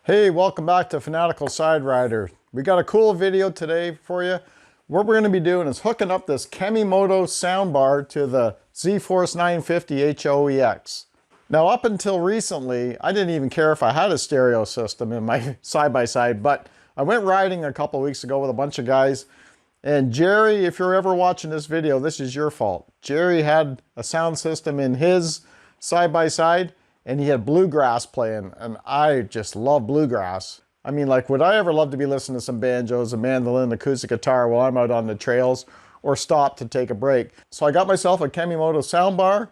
Hey, welcome back to Fanatical Side Rider. We got a cool video today for you. What we're going to be doing is hooking up this Kemimoto soundbar to the Zforce 950 HOEX. Now, up until recently, I didn't even care if I had a stereo system in my side-by-side, but I went riding a couple weeks ago with a bunch of guys, and Jerry, if you're ever watching this video, this is your fault. Jerry had a sound system in his side-by-side, and he had bluegrass playing, and I just love bluegrass. I mean, like, would I ever love to be listening to some banjos, a mandolin, acoustic guitar while I'm out on the trails, or stop to take a break? So I got myself a Kemimoto soundbar.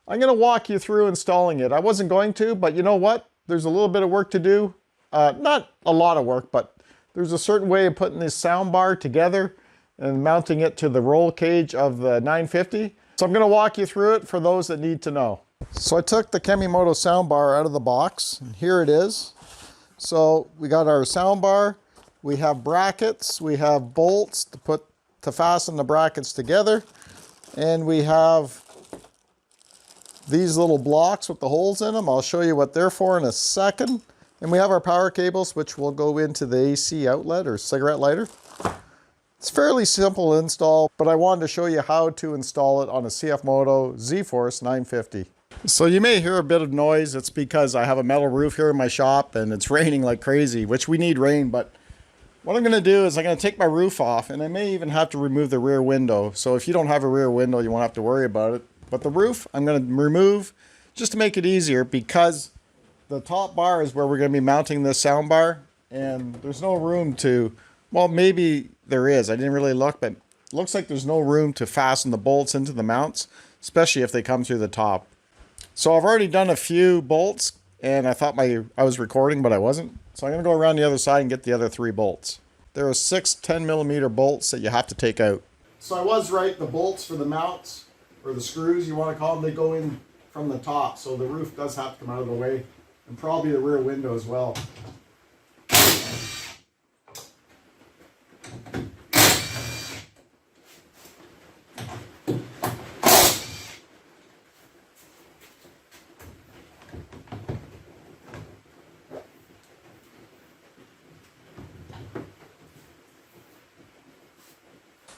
I'm gonna walk you through installing it. I wasn't going to, but you know what? There's a little bit of work to do. Not a lot of work, but there's a certain way of putting this soundbar together and mounting it to the roll cage of the 950. So I'm gonna walk you through it for those that need to know. So I took the Kemimoto soundbar out of the box, and here it is. So we got our soundbar, we have brackets, we have bolts to fasten the brackets together, and we have these little blocks with the holes in them. I'll show you what they're for in a second. And we have our power cables, which will go into the AC outlet or cigarette lighter. It's fairly simple install, but I wanted to show you how to install it on a Cfmoto Zforce 950. So you may hear a bit of noise. It's because I have a metal roof here in my shop and it's raining like crazy, which we need rain. But what I'm going to do is I'm going to take my roof off, and I may even have to remove the rear window. So if you don't have a rear window, you won't have to worry about it. But the roof I'm going to remove just to make it easier, because the top bar is where we're going to be mounting this sound bar, and there's no room to, well, maybe there is. I didn't really look, but it looks like there's no room to fasten the bolts into the mounts, especially if they come through the top. So I've already done a few bolts, and I thought I was recording, but I wasn't. So I'm going to go around the other side and get the other 3 bolts. There are 6 10mm bolts that you have to take out. So I was right, the bolts for the mounts, or the screws you want to call them, they go in from the top. So the roof does have to come out of the way, and probably the rear window as well.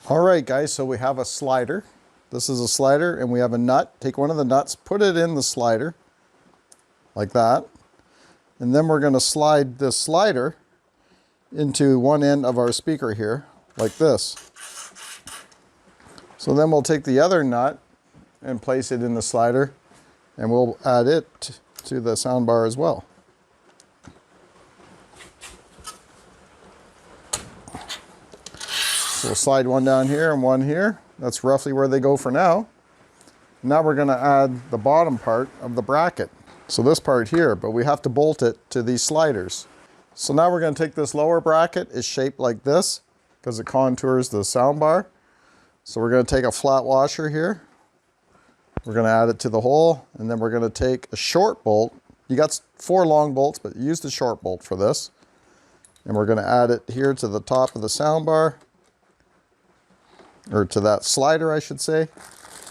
All right, guys, so we have a slider. This is a slider, and we have a nut. Take one of the nuts, put it in the slider, like that. And then we're going to slide this slider into one end of our speaker here, like this. So then we'll take the other nut and place it in the slider, and we'll add it to the soundbar as well. We'll slide one down here and one here. That's roughly where they go for now. Now we're going to add the bottom part of the bracket. So this part here, but we have to bolt it to these sliders. So now we're going to take this lower bracket. It's shaped like this because it contours the sound bar. So we're going to take a flat washer here. We're going to add it to the hole, and then we're going to take a short bolt. You got 4 long bolts, but use the short bolt for this. And we're going to add it here to the top of the sound bar. Or to that slider, I should say.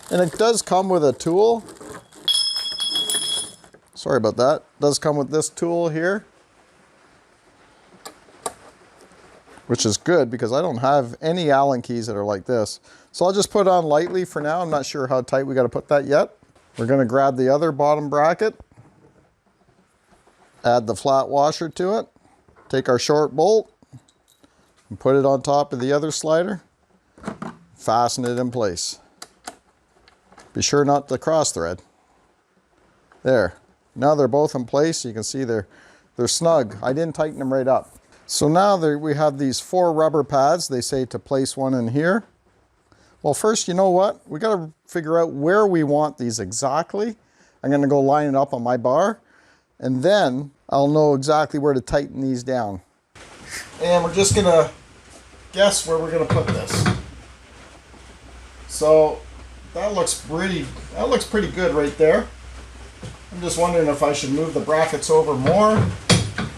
And it does come with a tool. Sorry about that. It does come with this tool here, which is good because I don't have any Allen keys that are like this. So I'll just put it on lightly for now. I'm not sure how tight we got to put that yet. We're going to grab the other bottom bracket, add the flat washer to it, take our short bolt and put it on top of the other slider. Fasten it in place. Be sure not to cross thread. There. Now they're both in place. You can see they're snug. I didn't tighten them right up. So now we have these 4 rubber pads. They say to place one in here. Well, first, you know what? We got to figure out where we want these exactly. I'm going to go line it up on my bar, and then I'll know exactly where to tighten these down. And we're just going to guess where we're going to put this. So that looks pretty good right there. I'm just wondering if I should move the brackets over more.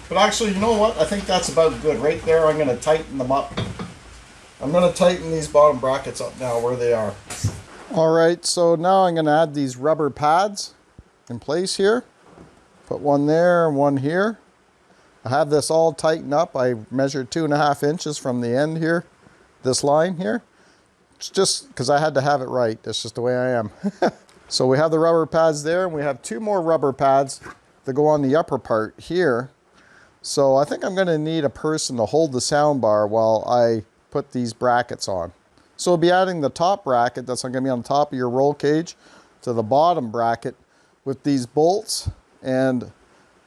But actually, you know what? I think that's about good. Right there, I'm going to tighten them up. I'm going to tighten these bottom brackets up now where they are. All right, so now I'm going to add these rubber pads in place here. Put one there and one here. I have this all tightened up. I measured 2.5 inches from the end here, this line here. It's just because I had to have it right. That's just the way I am. So we have the rubber pads there, and we have 2 more rubber pads that go on the upper part here. So I think I'm going to need a person to hold the sound bar while I put these brackets on. So we'll be adding the top bracket that's going to be on top of your roll cage to the bottom bracket with these bolts and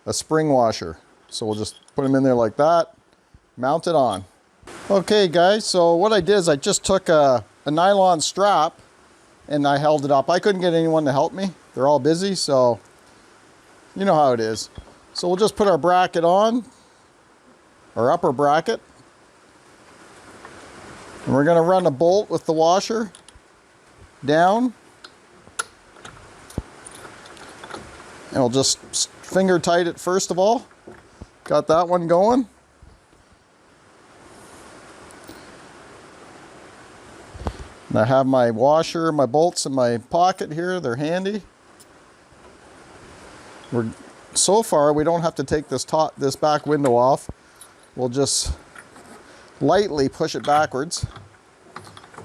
a spring washer. So we'll just put them in there like that, mount it on. Okay guys, so what I did is I just took a nylon strap and I held it up. I couldn't get anyone to help me. They're all busy, so you know how it is. So we'll just put our bracket on, our upper bracket. And we're gonna run a bolt with the washer down. And we'll just finger tight it first of all. Got that one going. And I have my washer, my bolts in my pocket here. They're handy. So far, we don't have to take this back window off. We'll just lightly push it backwards.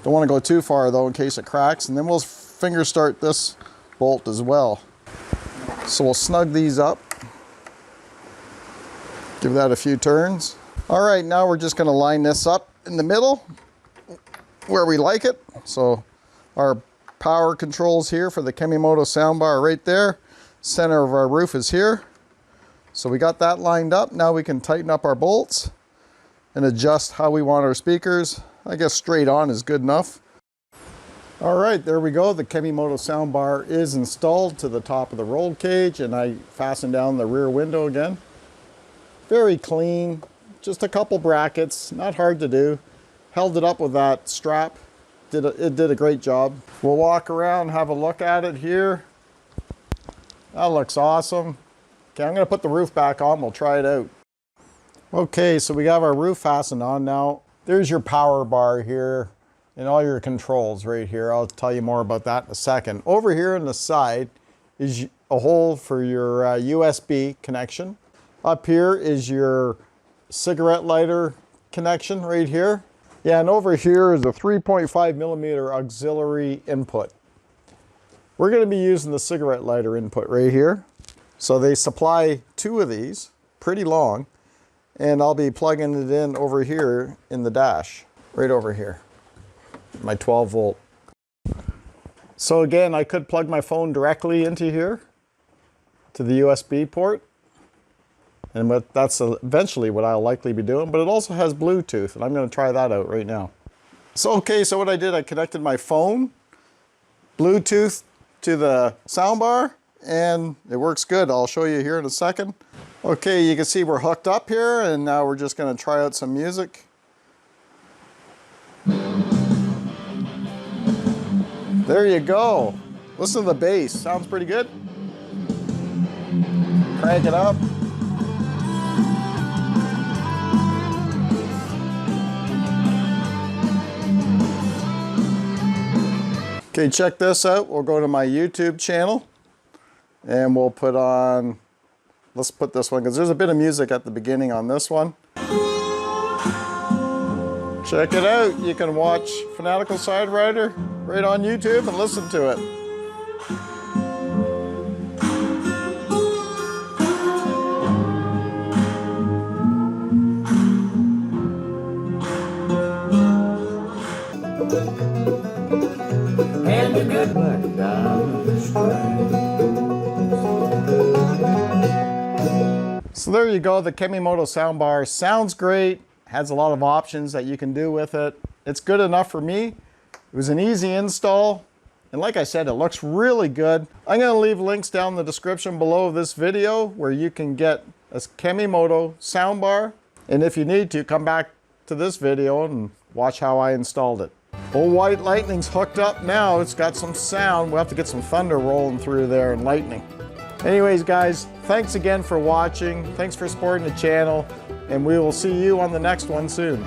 Don't want to go too far though in case it cracks. And then we'll finger start this bolt as well. So we'll snug these up. Give that a few turns. All right, now we're just going to line this up in the middle where we like it. So our power controls here for the Kemimoto soundbar are right there. Center of our roof is here. So we got that lined up. Now we can tighten up our bolts and adjust how we want our speakers. I guess straight on is good enough. All right, there we go. The Kemimoto soundbar is installed to the top of the roll cage, and I fastened down the rear window again. Very clean, just a couple brackets, not hard to do. Held it up with that strap. It did a great job. We'll walk around, have a look at it here. That looks awesome. Okay, I'm gonna put the roof back on, we'll try it out. Okay, so we have our roof fastened on now. There's your power bar here and all your controls right here. I'll tell you more about that in a second. Over here on the side is a hole for your USB connection. Up here is your cigarette lighter connection right here. Yeah, and over here is a 3.5 millimeter auxiliary input. We're going to be using the cigarette lighter input right here. So they supply 2 of these, pretty long, and I'll be plugging it in over here in the dash, right over here, my 12 volt. So again, I could plug my phone directly into here to the USB port. And that's eventually what I'll likely be doing, but it also has Bluetooth, and I'm going to try that out right now. So what I did, I connected my phone, Bluetooth to the soundbar, and it works good. I'll show you here in a second. Okay, you can see we're hooked up here, and now we're just going to try out some music. There you go. Listen to the bass. Sounds pretty good. Crank it up. Okay, check this out. We'll go to my YouTube channel and we'll put on, let's put this one because there's a bit of music at the beginning on this one. Check it out. You can watch Fanatical Side Rider right on YouTube and listen to it. And a good luck down the street. So there you go, the Kemimoto soundbar sounds great, has a lot of options that you can do with it. It's good enough for me. It was an easy install, and like I said, it looks really good. I'm going to leave links down in the description below this video where you can get a Kemimoto soundbar, and if you need to, come back to this video and watch how I installed it. Old White Lightning's hooked up now. It's got some sound. We'll have to get some thunder rolling through there and lightning. Anyways, guys, thanks again for watching. Thanks for supporting the channel, and we will see you on the next one soon.